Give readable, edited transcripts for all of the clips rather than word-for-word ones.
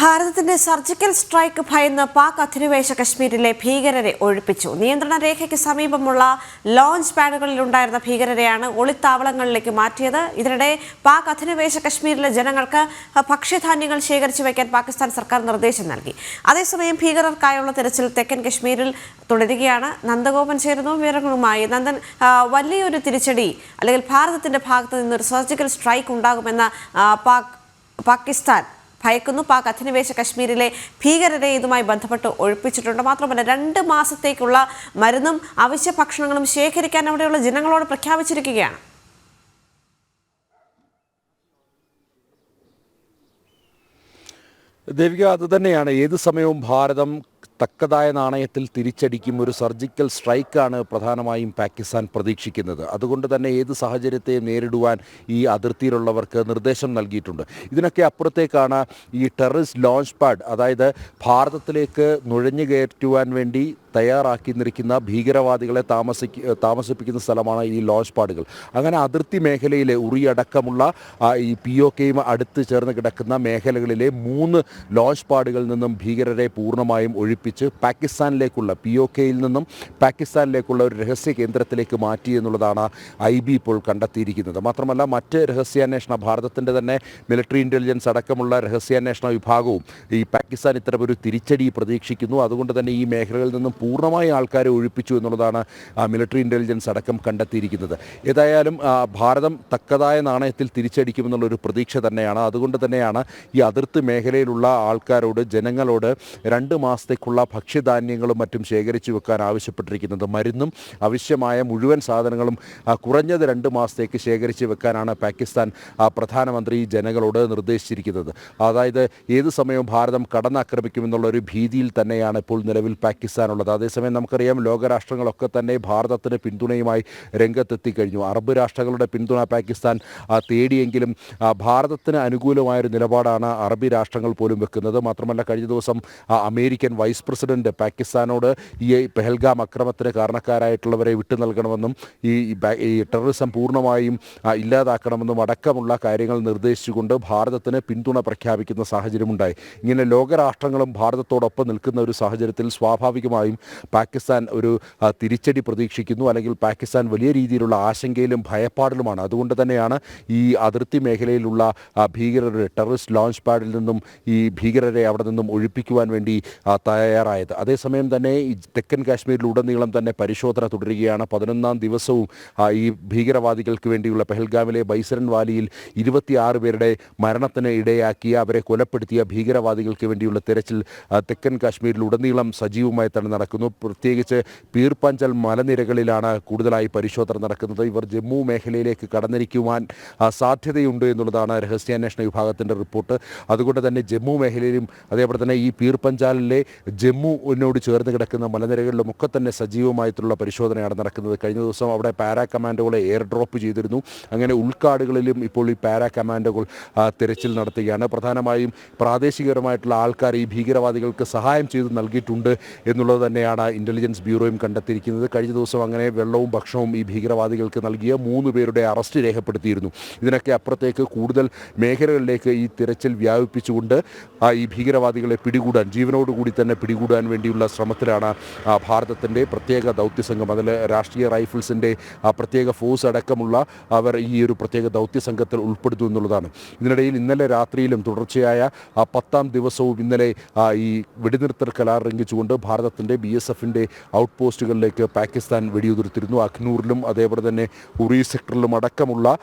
ഭാരതത്തിന്റെ surgical strike ഭയന്ന് പാക് അധിനിവേശ കശ്മീരിലെ ഭീകരരെ ഒഴിപ്പിച്ചു. നിയന്ത്രണ രേഖയ്ക്ക് സമീപമുള്ള ലോഞ്ച് പാഡുകളിലുണ്ടായിരുന്ന ഭീകരരെയാണ് ഒളിത്താവളങ്ങളിലേക്ക് മാറ്റിയത്. ഇതിനിടെ പാക് അധിനിവേശ കശ്മീരിലെ ജനങ്ങൾക്ക് ഭക്ഷ്യധാന്യങ്ങൾ ശേഖരിച്ചു വയ്ക്കാൻ പാകിസ്ഥാൻ സർക്കാർ നിർദ്ദേശം നൽകി. അതേസമയം ഭീകരർക്കായുള്ള തെരച്ചിൽ തെക്കൻ കശ്മീരിൽ തുടരുകയാണ്. നന്ദഗോപൻ ചേരുന്നു വിവരങ്ങളുമായി. നന്ദൻ, വലിയൊരു തിരിച്ചടി അല്ലെങ്കിൽ ഭാരതത്തിന്റെ ഭാഗത്ത് നിന്നൊരു സർജിക്കൽ സ്ട്രൈക്ക് ഉണ്ടാകുമെന്ന പാകിസ്ഥാൻ ഭയക്കുന്നു. പാക് അധിനിവേശ കശ്മീരിലെ ഭീകരരെ ഇതുമായി ബന്ധപ്പെട്ട് ഒഴിപ്പിച്ചിട്ടുണ്ട്. മാത്രമല്ല 2 മാസത്തേക്കുള്ള മരുന്നും അവശ്യ ഭക്ഷണങ്ങളും ശേഖരിക്കാൻ അവിടെയുള്ള ജനങ്ങളോട് പ്രഖ്യാപിച്ചിരിക്കുകയാണ്. ദേവിക, അതുതന്നെയാണ്. ഏത് സമയവും ഭാരതം തക്കതായ നാണയത്തിൽ തിരിച്ചടിക്കും ഒരു സർജിക്കൽ സ്ട്രൈക്കാണ് പ്രധാനമായും പാകിസ്ഥാൻ പ്രതീക്ഷിക്കുന്നത്. അതുകൊണ്ട് തന്നെ ഏത് സാഹചര്യത്തെയും നേരിടുവാൻ ഈ അതിർത്തിയിലുള്ളവർക്ക് നിർദ്ദേശം നൽകിയിട്ടുണ്ട്. ഇതിനൊക്കെ അപ്പുറത്തേക്കാണ് ഈ ടെററിസ്റ്റ് ലോഞ്ച് പാഡ്, അതായത് ഭാരതത്തിലേക്ക് നുഴഞ്ഞു കയറ്റുവാൻ വേണ്ടി തയ്യാറാക്കിയിരിക്കുന്ന ഭീകരവാദികളെ താമസിപ്പിക്കുന്ന സ്ഥലമാണ് ഈ ലോഞ്ച് പാഡുകൾ. അങ്ങനെ അതിർത്തി മേഖലയിലെ ഉറി അടക്കമുള്ള ഈ POKയും അടുത്ത് ചേർന്ന് കിടക്കുന്ന മേഖലകളിലെ 3 ലോഞ്ച് പാഡുകളിൽ നിന്നും ഭീകരരെ പൂർണ്ണമായും ഒഴിപ്പിച്ച് പാകിസ്ഥാനിലേക്കുള്ള POKയിൽ നിന്നും പാകിസ്ഥാനിലേക്കുള്ള ഒരു രഹസ്യ കേന്ദ്രത്തിലേക്ക് മാറ്റി എന്നുള്ളതാണ് IB ഇപ്പോൾ കണ്ടെത്തിയിരിക്കുന്നത്. മാത്രമല്ല മറ്റ് രഹസ്യാന്വേഷണ ഭാരതത്തിൻ്റെ തന്നെ മിലിറ്ററി ഇൻ്റലിജൻസ് അടക്കമുള്ള രഹസ്യാന്വേഷണ വിഭാഗവും ഈ പാകിസ്ഥാൻ ഇത്തരമൊരു തിരിച്ചടി പ്രതീക്ഷിക്കുന്നു. അതുകൊണ്ട് തന്നെ ഈ മേഖലകളിൽ നിന്നും പൂർണ്ണമായി ആൾക്കാരെ ഒഴിപ്പിച്ചു എന്നുള്ളതാണ് മിലിറ്ററി ഇൻ്റലിജൻസ് അടക്കം കണ്ടെത്തിയിരിക്കുന്നത്. ഏതായാലും ഭാരതം തക്കതായ നാണയത്തിൽ തിരിച്ചടിക്കുമെന്നുള്ളൊരു പ്രതീക്ഷ തന്നെയാണ്. അതുകൊണ്ട് തന്നെയാണ് ഈ അതിർത്തി മേഖലയിലുള്ള ആൾക്കാരോട്, ജനങ്ങളോട് 2 മാസത്തേക്കുള്ള ഭക്ഷ്യധാന്യങ്ങളും മറ്റും ശേഖരിച്ചു വെക്കാൻ ആവശ്യപ്പെട്ടിരിക്കുന്നത്. മരുന്നും ആവശ്യമായ മുഴുവൻ സാധനങ്ങളും കുറഞ്ഞത് 2 മാസത്തേക്ക് ശേഖരിച്ച് വെക്കാനാണ് പാകിസ്ഥാൻ പ്രധാനമന്ത്രി ജനങ്ങളോട് നിർദ്ദേശിച്ചിരിക്കുന്നത്. അതായത് ഏത് സമയവും ഭാരതം കടന്നാക്രമിക്കുമെന്നുള്ളൊരു ഭീതിയിൽ തന്നെയാണ് ഇപ്പോൾ നിലവിൽ പാകിസ്ഥാനുള്ളത്. അതേസമയം നമുക്കറിയാം, ലോകരാഷ്ട്രങ്ങളൊക്കെ തന്നെ ഭാരതത്തിന് പിന്തുണയുമായി രംഗത്തെത്തിക്കഴിഞ്ഞു. അറബ് രാഷ്ട്രങ്ങളുടെ പിന്തുണ പാകിസ്ഥാൻ തേടിയെങ്കിലും ഭാരതത്തിന് അനുകൂലമായൊരു നിലപാടാണ് അറബി രാഷ്ട്രങ്ങൾ പോലും വെക്കുന്നത്. മാത്രമല്ല കഴിഞ്ഞ ദിവസം അമേരിക്കൻ വൈസ് പ്രസിഡന്റ് പാകിസ്ഥാനോട് ഈ പെഹൽഗാം അക്രമത്തിന് കാരണക്കാരായിട്ടുള്ളവരെ വിട്ടു നൽകണമെന്നും ഈ ടെററിസം പൂർണ്ണമായും ഇല്ലാതാക്കണമെന്നും അടക്കമുള്ള കാര്യങ്ങൾ നിർദ്ദേശിച്ചുകൊണ്ട് ഭാരതത്തിന് പിന്തുണ പ്രഖ്യാപിക്കുന്ന സാഹചര്യമുണ്ടായി. ഇങ്ങനെ ലോകരാഷ്ട്രങ്ങളും ഭാരതത്തോടൊപ്പം നിൽക്കുന്ന ഒരു സാഹചര്യത്തിൽ സ്വാഭാവികമായും പാകിസ്ഥാൻ ഒരു തിരിച്ചടി പ്രതീക്ഷിക്കുന്നു. അല്ലെങ്കിൽ പാകിസ്ഥാൻ വലിയ രീതിയിലുള്ള ആശങ്കയിലും ഭയപ്പാടിലുമാണ്. അതുകൊണ്ട് തന്നെയാണ് ഈ അതിർത്തി മേഖലയിലുള്ള ഭീകരരുടെ ടെററിസ്റ്റ് ലോഞ്ച് പാഡിൽ നിന്നും ഈ ഭീകരരെ അവിടെ നിന്നും ഒഴിപ്പിക്കുവാൻ വേണ്ടി തയ്യാറായത്. അതേസമയം തന്നെ ഈ തെക്കൻ കാശ്മീരിലുടനീളം തന്നെ പരിശോധന തുടരുകയാണ്. 11ാം ദിവസവും ഈ ഭീകരവാദികൾക്ക് വേണ്ടിയുള്ള പെഹൽഗാമിലെ ബൈസരൻ വാലിയിൽ 26 പേരുടെ മരണത്തിന് ഇടയാക്കിയ, അവരെ കൊലപ്പെടുത്തിയ ഭീകരവാദികൾക്ക് വേണ്ടിയുള്ള തെരച്ചിൽ തെക്കൻ കാശ്മീരിലുടനീളം സജീവമായി തന്നെ നടക്കുന്നു. പ്രത്യേകിച്ച് പീർ പഞ്ചൽ മലനിരകളിലാണ് കൂടുതലായി പരിശോധന നടക്കുന്നത്. ഇവർ ജമ്മു മേഖലയിലേക്ക് കടന്നിരിക്കുവാൻ സാധ്യതയുണ്ട് എന്നുള്ളതാണ് രഹസ്യാന്വേഷണ വിഭാഗത്തിൻ്റെ റിപ്പോർട്ട്. അതുകൊണ്ട് തന്നെ ജമ്മു മേഖലയിലും അതേപോലെ തന്നെ ഈ പീർ പഞ്ചാലിലെ ജമ്മുവിനോട് ചേർന്ന് കിടക്കുന്ന മലനിരകളിലും ഒക്കെ തന്നെ സജീവമായിട്ടുള്ള പരിശോധനയാണ് നടക്കുന്നത്. കഴിഞ്ഞ ദിവസം അവിടെ പാരാ കമാൻഡോകളെ എയർ ഡ്രോപ്പ് ചെയ്തിരുന്നു. അങ്ങനെ ഉൾക്കാടുകളിലും ഇപ്പോൾ ഈ പാരാ കമാൻഡോകൾ തിരച്ചിൽ നടത്തുകയാണ്. പ്രധാനമായും പ്രാദേശികപരമായിട്ടുള്ള ആൾക്കാർ ഈ ഭീകരവാദികൾക്ക് സഹായം ചെയ്ത് നൽകിയിട്ടുണ്ട് എന്നുള്ളത് തന്നെയാണ് ഇൻ്റലിജൻസ് ബ്യൂറോയും കണ്ടെത്തിയിരിക്കുന്നത്. കഴിഞ്ഞ ദിവസം അങ്ങനെ വെള്ളവും ഭക്ഷണവും ഈ ഭീകരവാദികൾക്ക് നൽകിയ 3 പേരുടെ അറസ്റ്റ് രേഖപ്പെടുത്തിയിരുന്നു. ഇതിനൊക്കെ അപ്പുറത്തേക്ക് കൂടുതൽ മേഖലകളിലേക്ക് ഈ തിരച്ചിൽ വ്യാപിപ്പിച്ചുകൊണ്ട് ഈ ഭീകരവാദികളെ പിടികൂടാൻ, ജീവനോടുകൂടി തന്നെ പിടികൂടാൻ വേണ്ടിയുള്ള ശ്രമത്തിലാണ് ഭാരതത്തിൻ്റെ പ്രത്യേക ദൗത്യസംഘം. അതിൽ രാഷ്ട്രീയ റൈഫിൾസിൻ്റെ പ്രത്യേക ഫോഴ്സ് അടക്കമുള്ള അവർ ഈ ഒരു പ്രത്യേക ദൗത്യസംഘത്തിൽ ഉൾപ്പെടുത്തും എന്നുള്ളതാണ്. ഇതിനിടയിൽ ഇന്നലെ രാത്രിയിലും തുടർച്ചയായ 10ാം ദിവസവും ഇന്നലെ ഈ വെടിനിർത്തൽ കരാർ ലംഘിച്ചുകൊണ്ട് ഭാരതത്തിൻ്റെ BSFൻ്റെ ഔട്ട് പോസ്റ്റുകളിലേക്ക് പാകിസ്ഥാൻ വെടിയുതിർത്തിരുന്നു. അഖ്നൂറിലും അതേപോലെ തന്നെ ഉറി സെക്ടറിലും അടക്കമുള്ള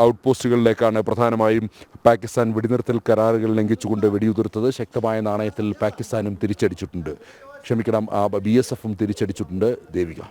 ഔട്ട് പോസ്റ്റുകളിലേക്കാണ് പ്രധാനമായും പാകിസ്ഥാൻ വെടിനിർത്തൽ കരാറുകൾ ലംഘിച്ചുകൊണ്ട് വെടിയുതിർത്തത്. ശക്തമായ നാണയത്തിൽ പാകിസ്ഥാനും തിരിച്ചടിച്ചിട്ടുണ്ട്. BSFും തിരിച്ചടിച്ചിട്ടുണ്ട്. ദേവിക.